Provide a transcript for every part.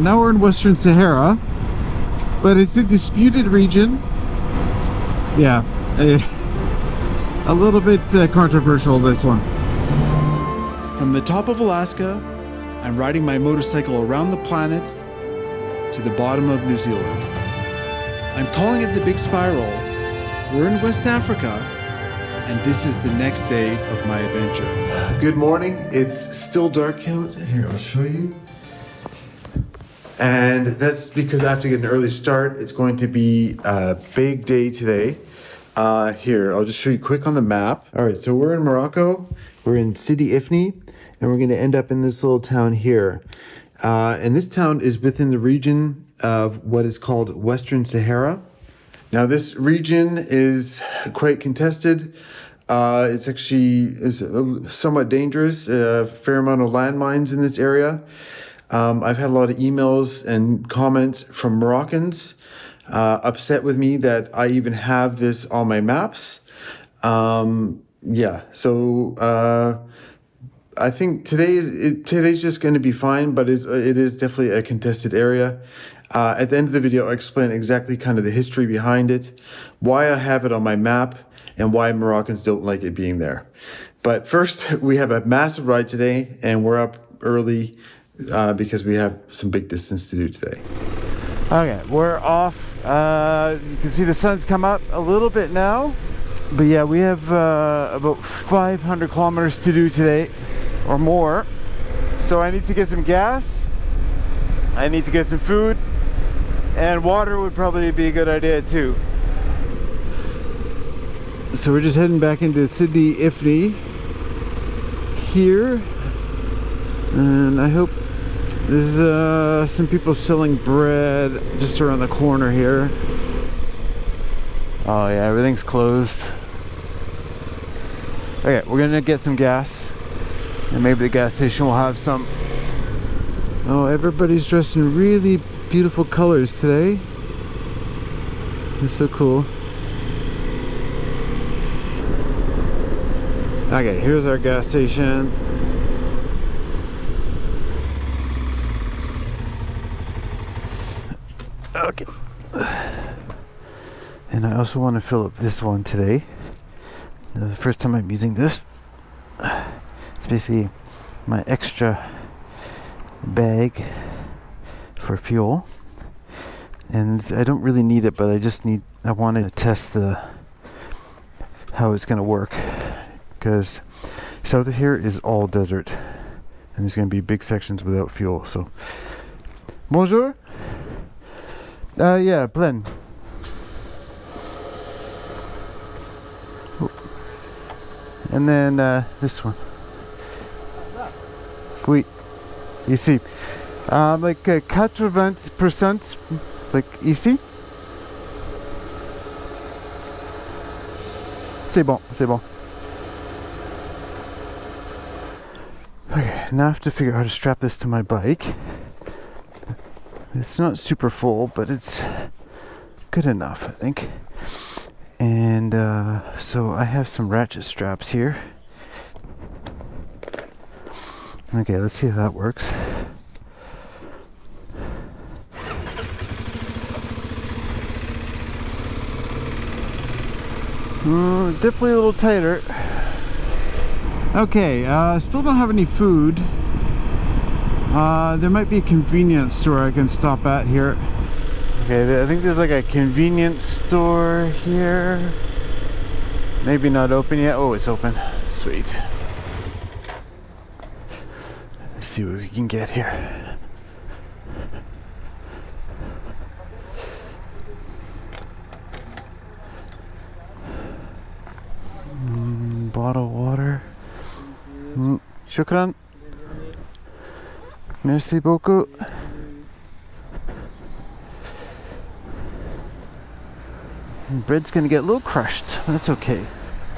Now we're in Western Sahara, but it's a disputed region. Yeah, a little bit controversial, this one. From the top of Alaska, I'm riding my motorcycle around the planet to the bottom of New Zealand. I'm calling it the Big Spiral. We're in West Africa, and this is the next day of my adventure. Good morning. It's still dark out. Here, I'll show you. And that's because I have to get an early start. It's going to be a big day today. Here, I'll just show you quick on the map. All right, so we're in Morocco. We're in Sidi Ifni, and we're going to end up in this little town here. And this town is within the region of what is called Western Sahara. Now, this region is quite contested. It's somewhat dangerous. A fair amount of landmines in this area. I've had a lot of emails and comments from Moroccans upset with me that I even have this on my maps. I think today's just going to be fine, but it is definitely a contested area. At the end of the video, I explain exactly kind of the history behind it, why I have it on my map, and why Moroccans don't like it being there. But first, we have a massive ride today, and we're up early because we have some big distance to do today. Okay, we're off. You can see the sun's come up a little bit now. But yeah, we have about 500 kilometers to do today, or more. So I need to get some gas. I need to get some food. And water would probably be a good idea too. So we're just heading back into Sidi Ifni here. And I hope there's some people selling bread just around the corner here. Oh yeah, everything's closed. Okay, we're gonna get some gas, and maybe the gas station will have some. Oh, everybody's dressed in really beautiful colors today. It's so cool. Okay, here's our gas station. Okay. And I also want to fill up this one today. The first time I'm using this. It's basically my extra bag for fuel. And I don't really need it, but I wanted to test how it's going to work. Because south of here is all desert. And there's going to be big sections without fuel. So, bonjour. Yeah, plein. And then this one. Oui. Ici. Like 80%, like ici. C'est bon, c'est bon. Okay, now I have to figure out how to strap this to my bike. It's not super full, but it's good enough, I think. And so I have some ratchet straps here. Okay, let's see how that works. Definitely a little tighter. Okay, still don't have any food. There might be a convenience store I can stop at here. Okay, I think there's like a convenience store here. Maybe not open yet. Oh, it's open. Sweet. Let's see what we can get here. Bottled water. Shukran. Merci beaucoup. Bread's gonna get a little crushed. That's okay.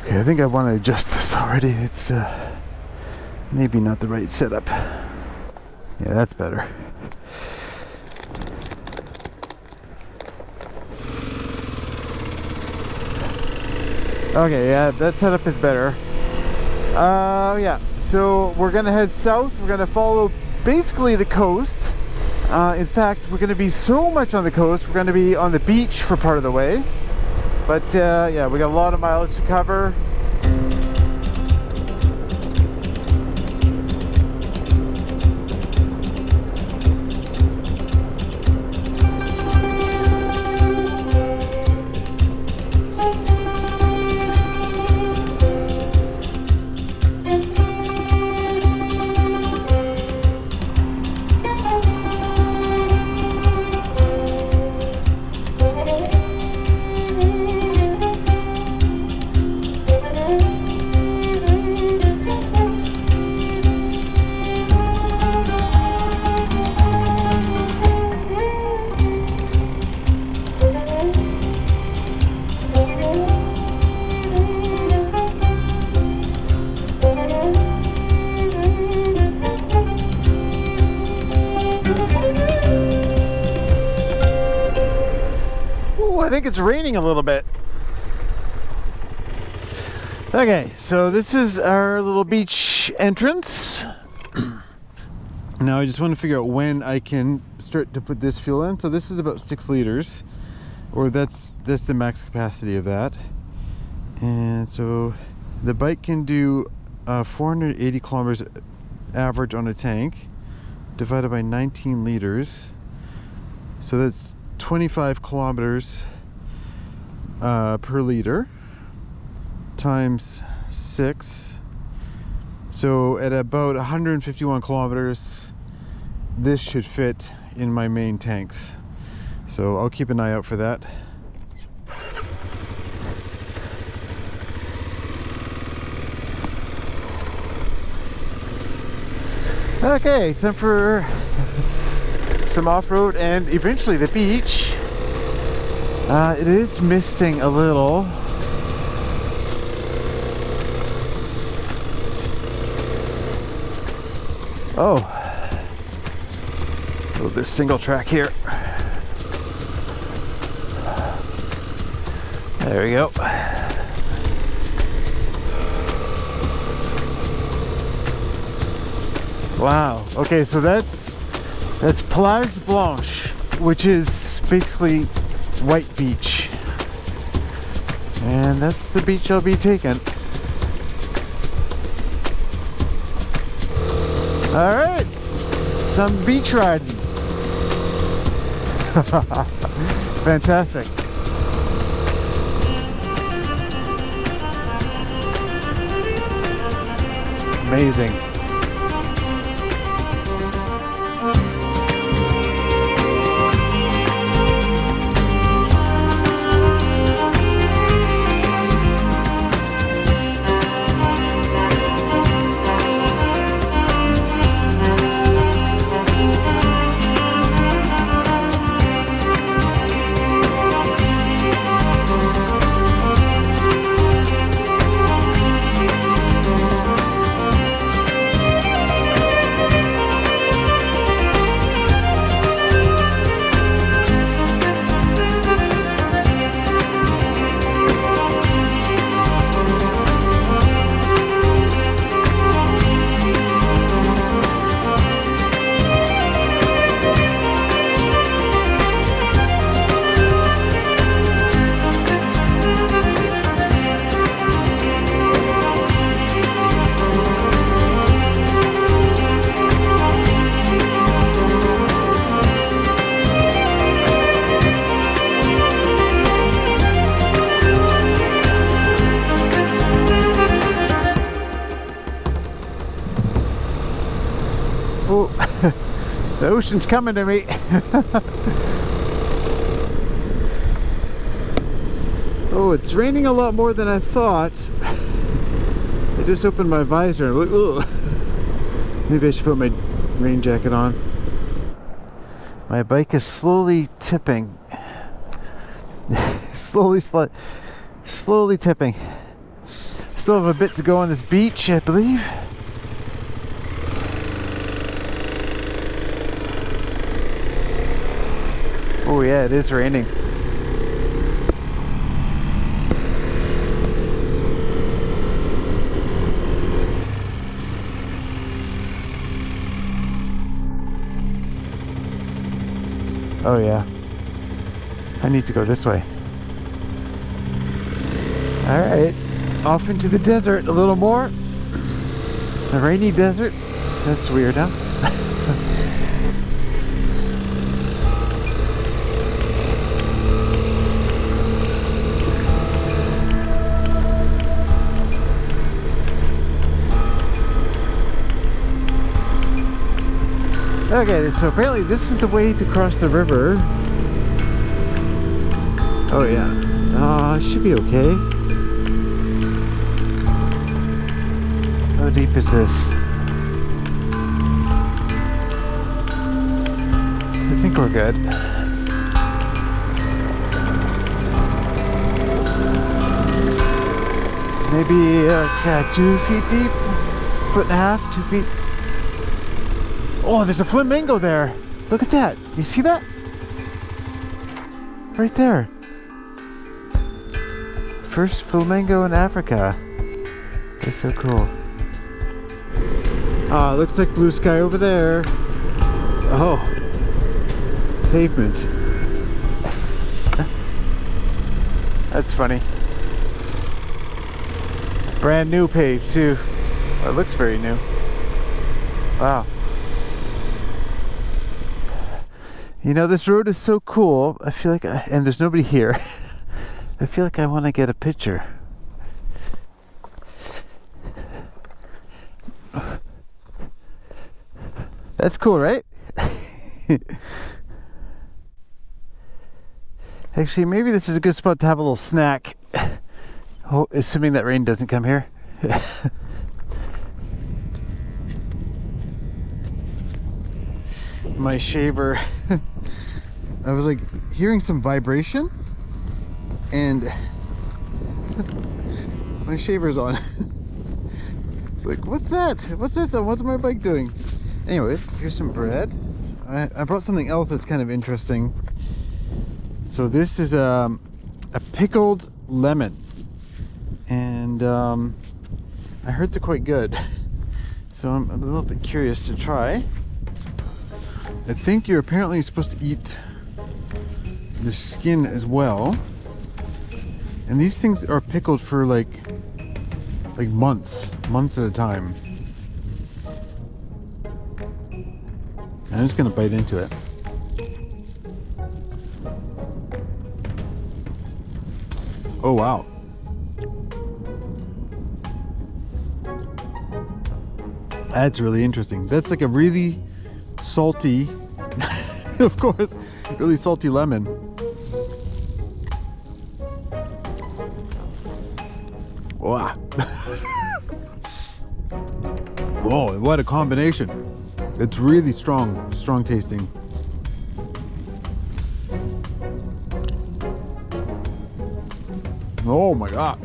Okay, I think I want to adjust this already. It's maybe not the right setup. Yeah, that's better. Okay, yeah, that setup is better. Yeah, so we're gonna head south. We're gonna follow basically the coast. In fact, we're going to be so much on the coast. We're going to be on the beach for part of the way. But yeah, we got a lot of mileage to cover. I think it's raining a little bit. Okay, so this is our little beach entrance. Now I just want to figure out when I can start to put this fuel in. So this is about 6 liters, or that's the max capacity of that. And so the bike can do 480 kilometers average on a tank, divided by 19 liters. So that's 25 kilometers per liter times 6. So at about 151 kilometers, this should fit in my main tanks. So I'll keep an eye out for that. Okay, time for some off-road and eventually the beach. It is misting a little. Oh, a little bit single track here. There we go. Wow. Okay, so that's Plage Blanche, which is basically white beach, and that's the beach I'll be taking. All right, some beach riding. Fantastic. Amazing. Oh, the ocean's coming to me. Oh, it's raining a lot more than I thought. I just opened my visor and look, maybe I should put my rain jacket on. My bike is slowly tipping. slowly tipping. Still have a bit to go on this beach, I believe. Oh yeah, it is raining. Oh yeah. I need to go this way. Alright. Off into the desert a little more. The rainy desert. That's weird, huh? Okay, so apparently this is the way to cross the river. Oh yeah. It should be okay. How deep is this? I think we're good. Maybe 2 feet deep? Foot and a half, 2 feet. Oh, there's a flamingo there. Look at that. You see that? Right there. First flamingo in Africa. That's so cool. Ah, looks like blue sky over there. Oh. Pavement. That's funny. Brand new paved too. Oh, it looks very new. Wow. You know, this road is so cool. I feel like, and there's nobody here. I feel like I want to get a picture. That's cool, right? Actually, maybe this is a good spot to have a little snack. Oh, assuming that rain doesn't come here. My shaver. I was like hearing some vibration and my shaver's on. It's like, what's that? What's this? What's my bike doing? Anyways, here's some bread. I brought something else that's kind of interesting. So this is a pickled lemon, and I heard they're quite good. So I'm a little bit curious to try. I think you're apparently supposed to eat the skin as well, and these things are pickled for like months at a time. I'm just gonna bite into it. Oh wow. That's really interesting. That's like a really salty, of course, really salty lemon. Wow. Whoa, what a combination. It's really strong tasting. Oh my god.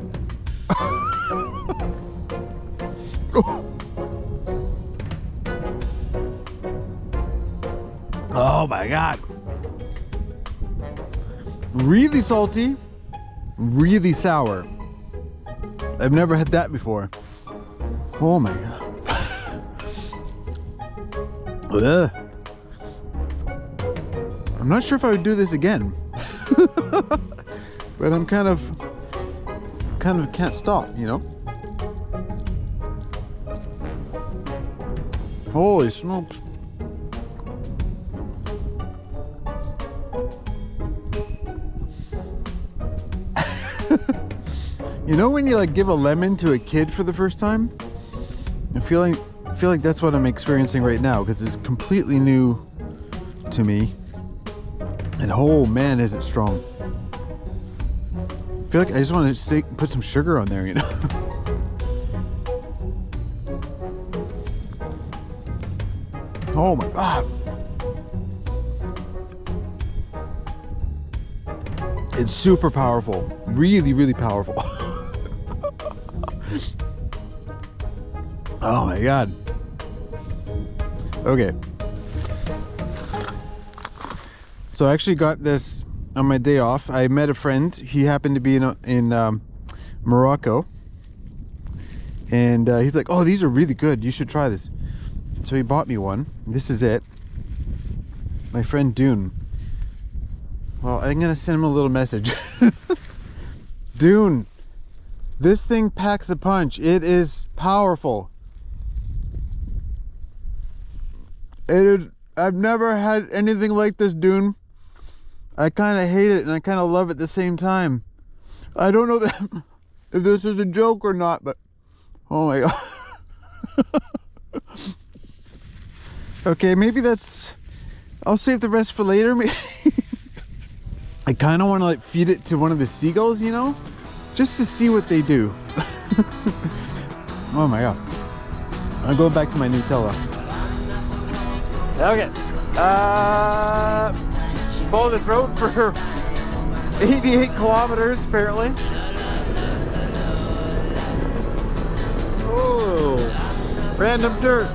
Oh my god. Really salty, really sour. I've never had that before. Oh my god. Ugh. I'm not sure if I would do this again. But I'm kind of can't stop, you know? Holy smokes. You know when you like give a lemon to a kid for the first time? I feel like that's what I'm experiencing right now, because it's completely new to me. And oh man, is it strong. I feel like I just want to put some sugar on there, you know? Oh my god. It's super powerful. Really, really powerful. Oh my god. Okay. So I actually got this on my day off. I met a friend. He happened to be in Morocco. And he's like, oh, these are really good. You should try this. So he bought me one. This is it. My friend Dune. Well, I'm gonna send him a little message. Dune, this thing packs a punch. It is powerful. It is. I've never had anything like this, Dune. I kind of hate it and I kind of love it at the same time. I don't know that if this is a joke or not, but oh my god. Okay, maybe that's. I'll save the rest for later. I kind of want to like feed it to one of the seagulls, you know, just to see what they do. Oh my god. I'll go back to my Nutella. Okay. Follow this road for 88 kilometers apparently. Oh, random dirt.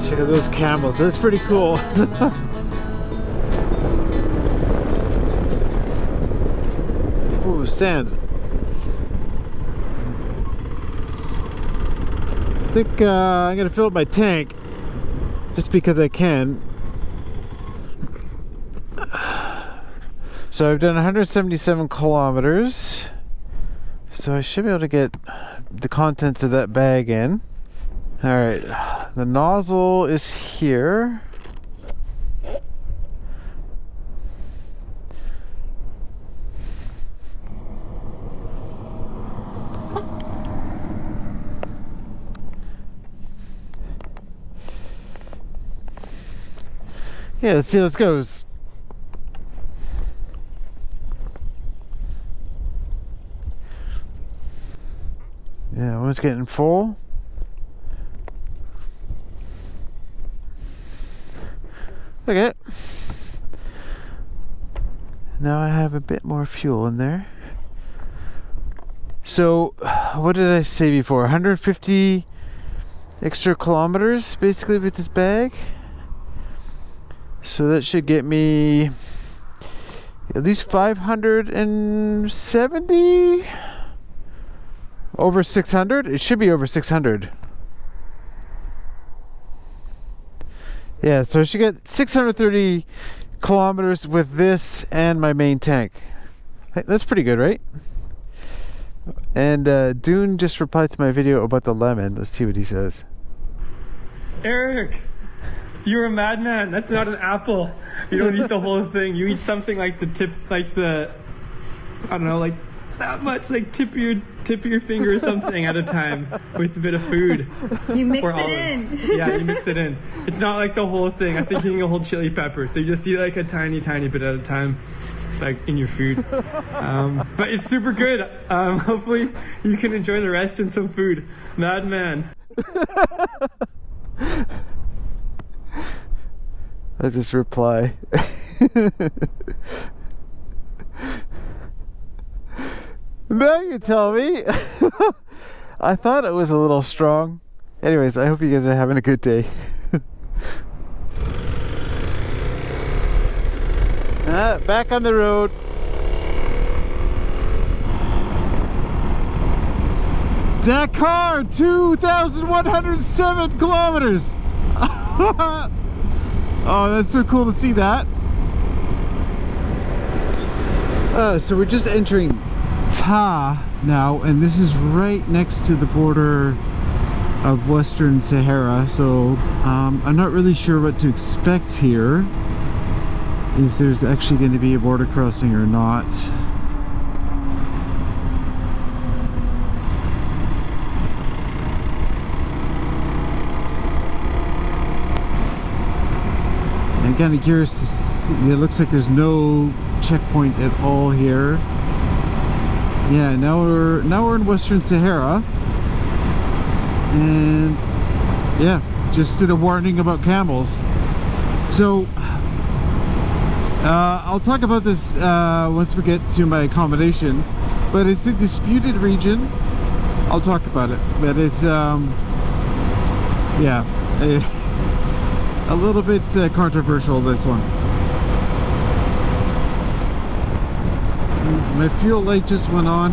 Check out those camels, that's pretty cool. Ooh, sand. I think I'm gonna fill up my tank just because I can. So I've done 177 kilometers. So I should be able to get the contents of that bag in. Alright, the nozzle is here. Yeah, let's see how this goes. Yeah, one's getting full. Okay. Now I have a bit more fuel in there. So, what did I say before? 150 extra kilometers basically with this bag. So that should get me at least 570. Over 600? It should be over 600. Yeah, so I should get 630 kilometers with this and my main tank. That's pretty good, right? And Dune just replied to my video about the lemon. Let's see what he says. Eric, you're a madman. That's not an apple. You don't eat the whole thing. You eat something like the tip, like the, I don't know, like that much, like tip of your finger or something at a time with a bit of food. You mix or it olives. in. Yeah, you mix it in. It's not like the whole thing. That's like eating a whole chili pepper. So you just eat like a tiny bit at a time, like in your food. But it's super good. Hopefully you can enjoy the rest and some food. Madman. I just reply. Now you tell me. I thought it was a little strong. Anyways, I hope you guys are having a good day. Back on the road. Dakar, 2,107 kilometers. Oh, that's so cool to see that. So we're just entering Ta now, and this is right next to the border of Western Sahara. So I'm not really sure what to expect here, if there's actually going to be a border crossing or not. I'm kind of curious to see. It looks like there's no checkpoint at all here. Yeah, now we're in Western Sahara, and yeah, just did a warning about camels. So I'll talk about this once we get to my accommodation, but it's a disputed region. I'll talk about it, but it's yeah, a little bit controversial, this one. My fuel light just went on,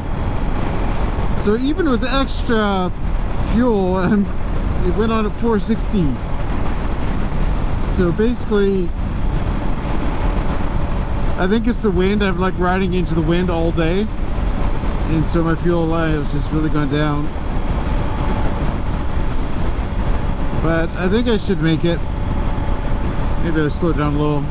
so even with extra fuel, it went on at 460. So basically, I think it's the wind. I'm like riding into the wind all day, and so my fuel light has just really gone down. But I think I should make it. Maybe I'll slow it down a little.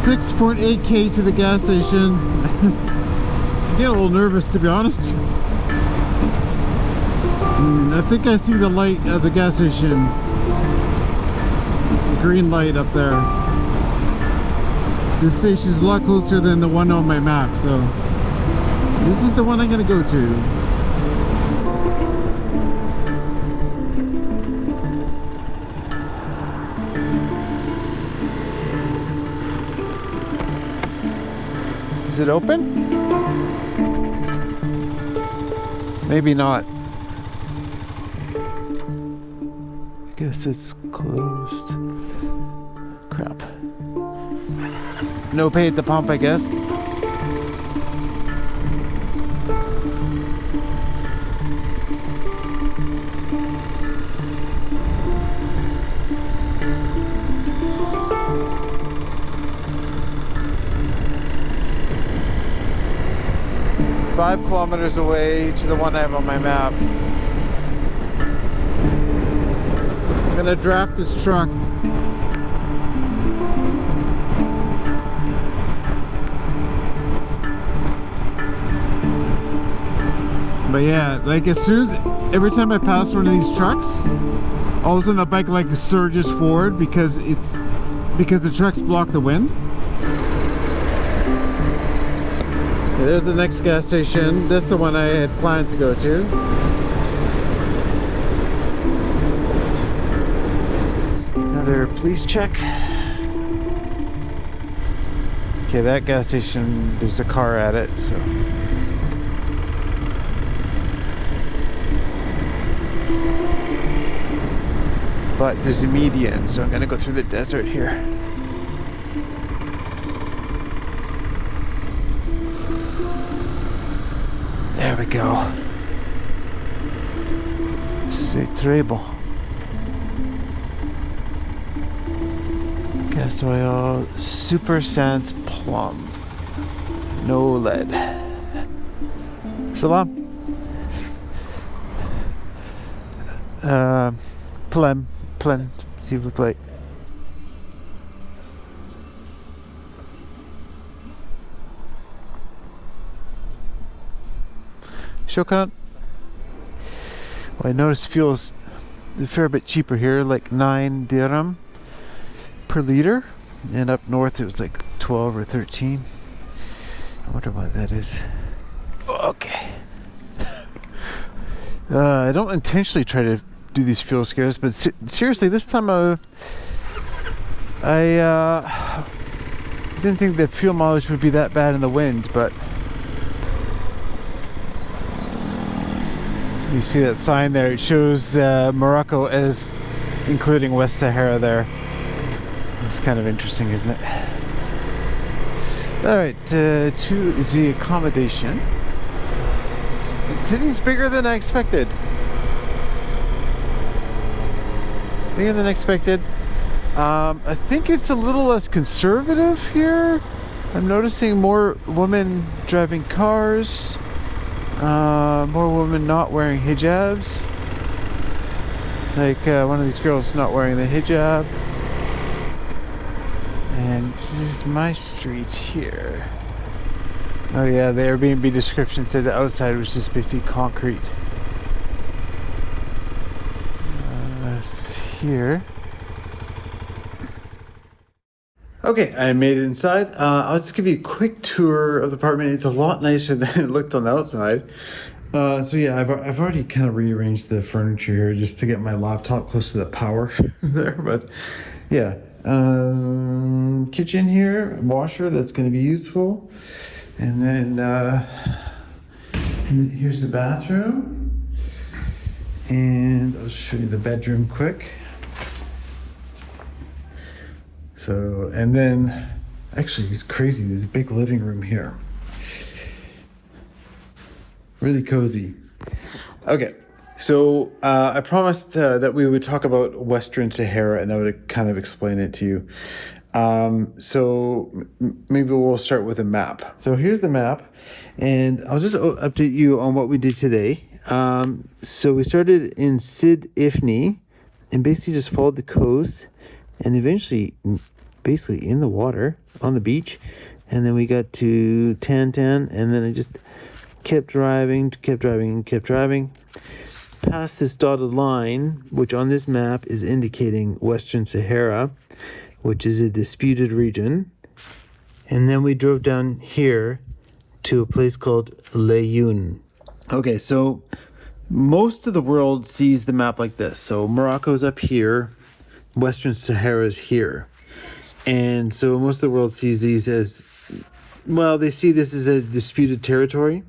6.8k to the gas station. I get a little nervous, to be honest. I think I see the light at the gas station. Green light up there. This station is a lot closer than the one on my map, so this is the one I'm gonna go to. Is it open? Maybe not. I guess it's closed. Crap. No pay at the pump, I guess. Five kilometers away to the one I have on my map. I'm gonna draft this truck. But yeah, like as soon as, every time I pass one of these trucks, all of a sudden the bike like surges forward because the trucks block the wind. Okay, there's the next gas station. That's the one I had planned to go to. Another police check. Okay, that gas station, there's a car at it, so. But there's a median, so I'm gonna go through the desert here. There we go. C'est très bon. Gas oil, Super Sans Plum. No lead. Salam. Plein, s'il vous plaît. Shukran. Well, I noticed fuel's a fair bit cheaper here, like 9 dirham per liter, and up north it was like 12 or 13. I wonder what that is. Okay. I don't intentionally try to do these fuel scares, but seriously, this time I didn't think the fuel mileage would be that bad in the wind, but you see that sign there, it shows Morocco as including West Sahara there. It's kind of interesting, isn't it? All right, to the accommodation. City's bigger than I expected. Bigger than expected. I think it's a little less conservative here. I'm noticing more women driving cars, more women not wearing hijabs. Like one of these girls not wearing the hijab. And this is my street here. Oh yeah, the Airbnb description said the outside was just basically concrete. Here. Okay, I made it inside. I'll just give you a quick tour of the apartment. It's a lot nicer than it looked on the outside. So yeah, I've already kind of rearranged the furniture here just to get my laptop close to the power there. But yeah, kitchen here, washer that's going to be useful, and then here's the bathroom, and I'll show you the bedroom quick. So, and then, actually, it's crazy. There's a big living room here. Really cozy. Okay, so I promised that we would talk about Western Sahara, and I would kind of explain it to you. So maybe we'll start with a map. So here's the map, and I'll just update you on what we did today. So we started in Sid Ifni, and basically just followed the coast, and eventually basically in the water on the beach, and then we got to Tantan, and then I just kept driving past this dotted line, which on this map is indicating Western Sahara, which is a disputed region. And then we drove down here to a place called Layun. Okay, so most of the world sees the map like this. So Morocco's up here, Western Sahara's here. And so most of the world sees these as, well, they see this as a disputed territory.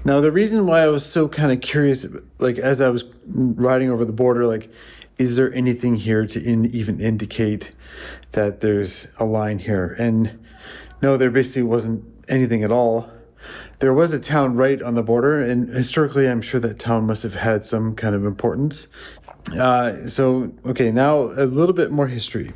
Now, the reason why I was so kind of curious, like as I was riding over the border, like, is there anything here to even indicate that there's a line here? And no, there basically wasn't anything at all. There was a town right on the border, and historically, I'm sure that town must have had some kind of importance. Okay, now a little bit more history.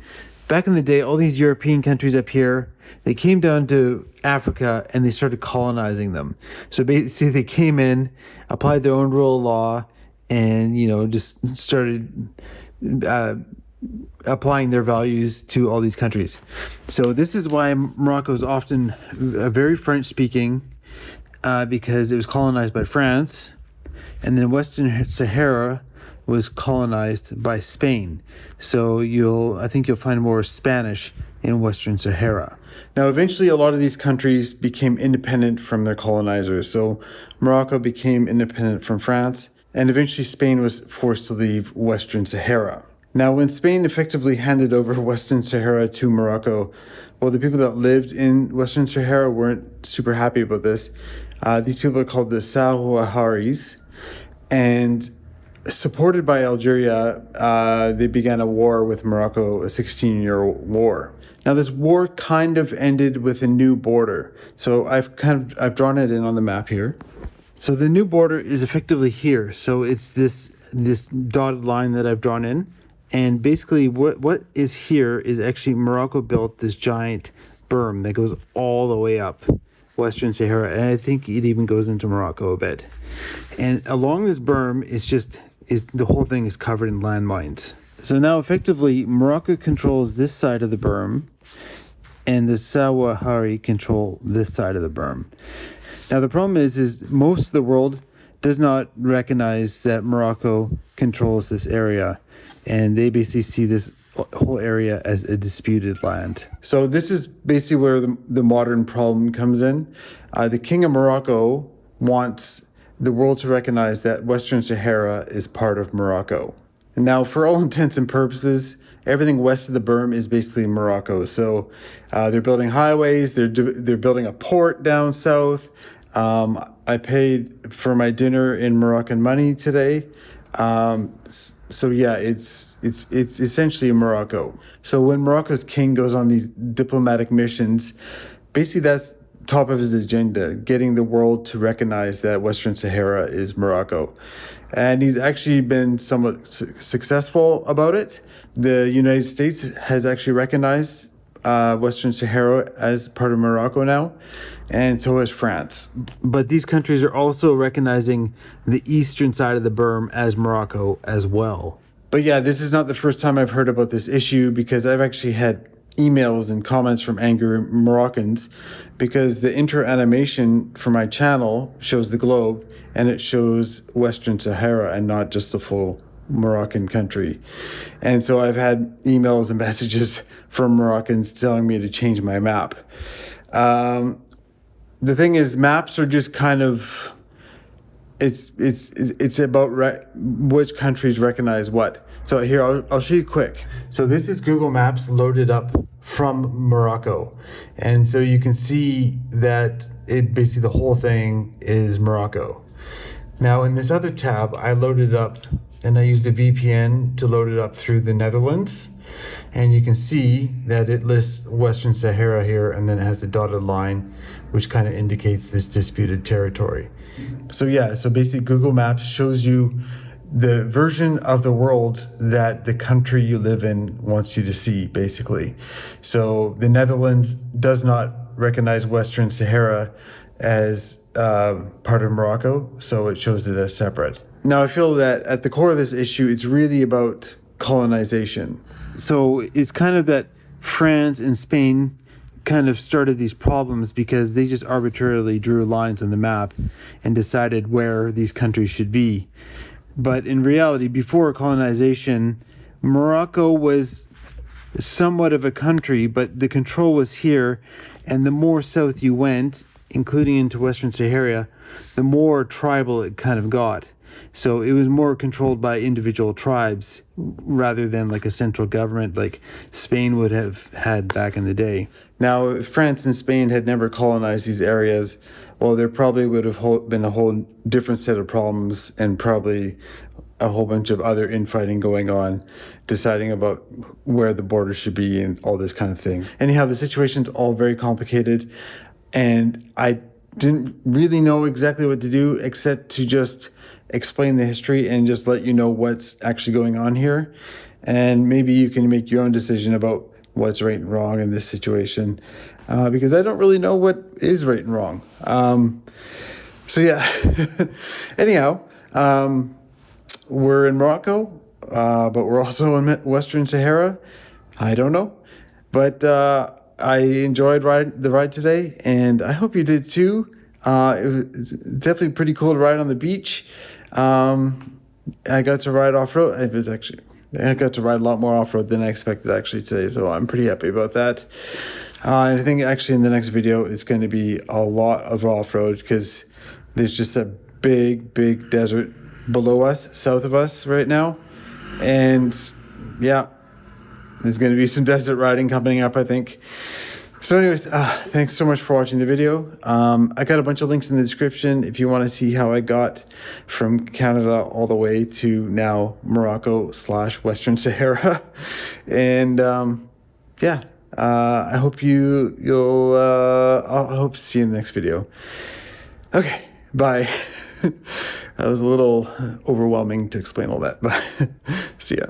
Back in the day, all these European countries up here, they came down to Africa and they started colonizing them. So basically they came in, applied their own rule of law, and, just started applying their values to all these countries. So this is why Morocco is often very French speaking, because it was colonized by France, and then Western Sahara was colonized by Spain. So I think you'll find more Spanish in Western Sahara. Now, eventually, a lot of these countries became independent from their colonizers. So Morocco became independent from France, and eventually Spain was forced to leave Western Sahara. Now, when Spain effectively handed over Western Sahara to Morocco, well, the people that lived in Western Sahara weren't super happy about this. These people are called the Sahrawis, and supported by Algeria, they began a war with Morocco, a 16-year war. Now, this war kind of ended with a new border. So I've drawn it in on the map here. So the new border is effectively here. So it's this dotted line that I've drawn in. And basically what is here is actually Morocco built this giant berm that goes all the way up Western Sahara. And I think it even goes into Morocco a bit. And along this berm the whole thing is covered in landmines. So now effectively Morocco controls this side of the berm, and the Sahrawi control this side of the berm. Now the problem is most of the world does not recognize that Morocco controls this area, and they basically see this whole area as a disputed land. So this is basically where the modern problem comes in. The King of Morocco wants the world to recognize that Western Sahara is part of Morocco. And now, for all intents and purposes, everything west of the berm is basically Morocco. So they're building highways, they're building a port down south. I paid for my dinner in Moroccan money today. So yeah, it's essentially Morocco. So when Morocco's king goes on these diplomatic missions, basically that's top of his agenda, getting the world to recognize that Western Sahara is Morocco. And he's actually been somewhat successful about it. The United States has actually recognized Western Sahara as part of Morocco now, and so has France. But these countries are also recognizing the eastern side of the berm as Morocco as well. But yeah, this is not the first time I've heard about this issue, because I've actually had emails and comments from angry Moroccans, because the intro animation for my channel shows the globe and it shows Western Sahara and not just the full Moroccan country. And so I've had emails and messages from Moroccans telling me to change my map. The thing is, maps are just kind of, it's about which countries recognize what. So here, I'll show you quick. So this is Google Maps loaded up from Morocco. And so you can see that it basically the whole thing is Morocco. Now in this other tab, I loaded up and I used a VPN to load it up through the Netherlands. And you can see that it lists Western Sahara here, and then it has a dotted line, which kind of indicates this disputed territory. So yeah, so basically Google Maps shows you the version of the world that the country you live in wants you to see, basically. So the Netherlands does not recognize Western Sahara as part of Morocco, so it shows it as separate. Now I feel that at the core of this issue, it's really about colonization. So it's kind of that France and Spain kind of started these problems because they just arbitrarily drew lines on the map and decided where these countries should be. But in reality, before colonization, Morocco was somewhat of a country, but the control was here. And the more south you went, including into Western Sahara, the more tribal it kind of got. So it was more controlled by individual tribes rather than like a central government like Spain would have had back in the day. Now, if France and Spain had never colonized these areas, well, there probably would have been a whole different set of problems and probably a whole bunch of other infighting going on, deciding about where the border should be and all this kind of thing. Anyhow, the situation's all very complicated, and I didn't really know exactly what to do except to just explain the history and just let you know what's actually going on here. And maybe you can make your own decision about what's right and wrong in this situation, because I don't really know what is right and wrong. So yeah, anyhow, we're in Morocco, but we're also in Western Sahara. I don't know, but I enjoyed the ride today, and I hope you did too. It was definitely pretty cool to ride on the beach. I got to ride off-road. I got to ride a lot more off-road than I expected actually today, so I'm pretty happy about that. And I think actually in the next video it's going to be a lot of off-road, because there's just a big desert below us, south of us right now. And yeah, there's going to be some desert riding coming up, I think. So anyways, thanks so much for watching the video. I got a bunch of links in the description if you want to see how I got from Canada all the way to now Morocco / Western Sahara. And yeah, I hope you'll I hope to see you in the next video. Okay, bye. That was a little overwhelming to explain all that, but see ya.